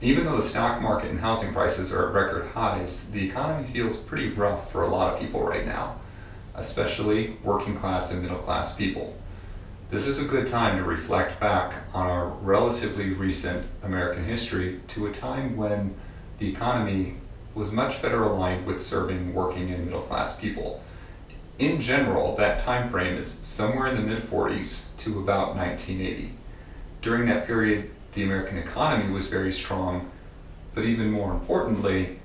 Even though the stock market and housing prices are at record highs, the economy feels pretty rough for a lot of people right now, especially working class and middle class people. This is a good time to reflect back on our relatively recent American history to a time when the economy was much better aligned with serving working and middle class people. In general, that time frame is somewhere in the mid-40s to about 1980. During that period, the American economy was very strong, but even more importantly,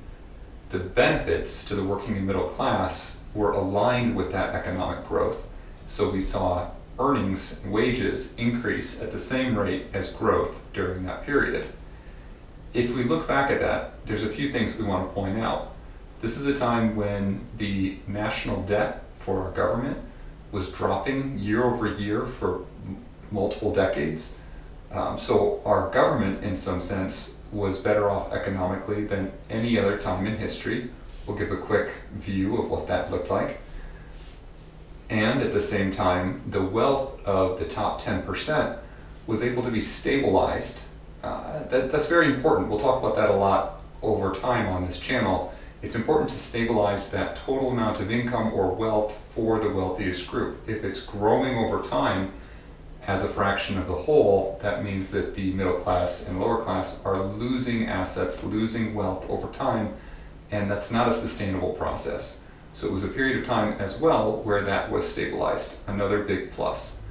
the benefits to the working and middle class were aligned with that economic growth. So we saw earnings and wages increase at the same rate as growth during that period. If we look back at that, there's a few things we want to point out. This is a time when the national debt for our government was dropping year over year for multiple decades. So our government, in some sense, was better off economically than any other time in history. We'll give a quick view of what that looked like. And at the same time, the wealth of the top 10% was able to be stabilized. That's very important. We'll talk about that a lot over time on this channel. It's important to stabilize that total amount of income or wealth for the wealthiest group. If it's growing over time as a fraction of the whole, that means that the middle class and lower class are losing assets, losing wealth over time, and that's not a sustainable process. So it was a period of time as well where that was stabilized, another big plus.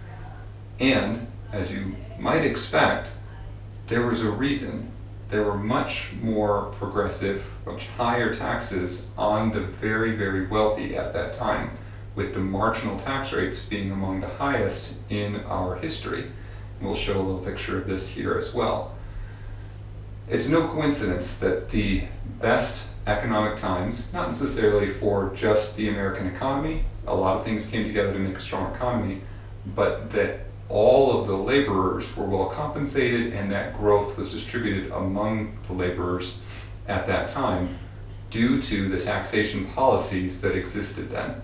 And as you might expect, there was a reason. There were much more progressive, much higher taxes on the very, very wealthy at that time, with the marginal tax rates being among the highest in our history. We'll show a little picture of this here as well. It's no coincidence that the best economic times, not necessarily for just the American economy, a lot of things came together to make a strong economy, but that all of the laborers were well compensated and that growth was distributed among the laborers at that time due to the taxation policies that existed then.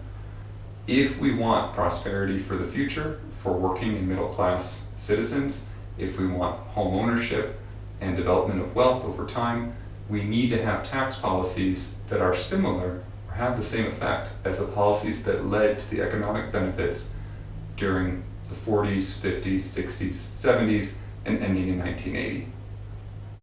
If we want prosperity for the future for working and middle class citizens, if we want home ownership and development of wealth over time, we need to have tax policies that are similar or have the same effect as the policies that led to the economic benefits during the 40s, 50s, 60s, 70s, and ending in 1980.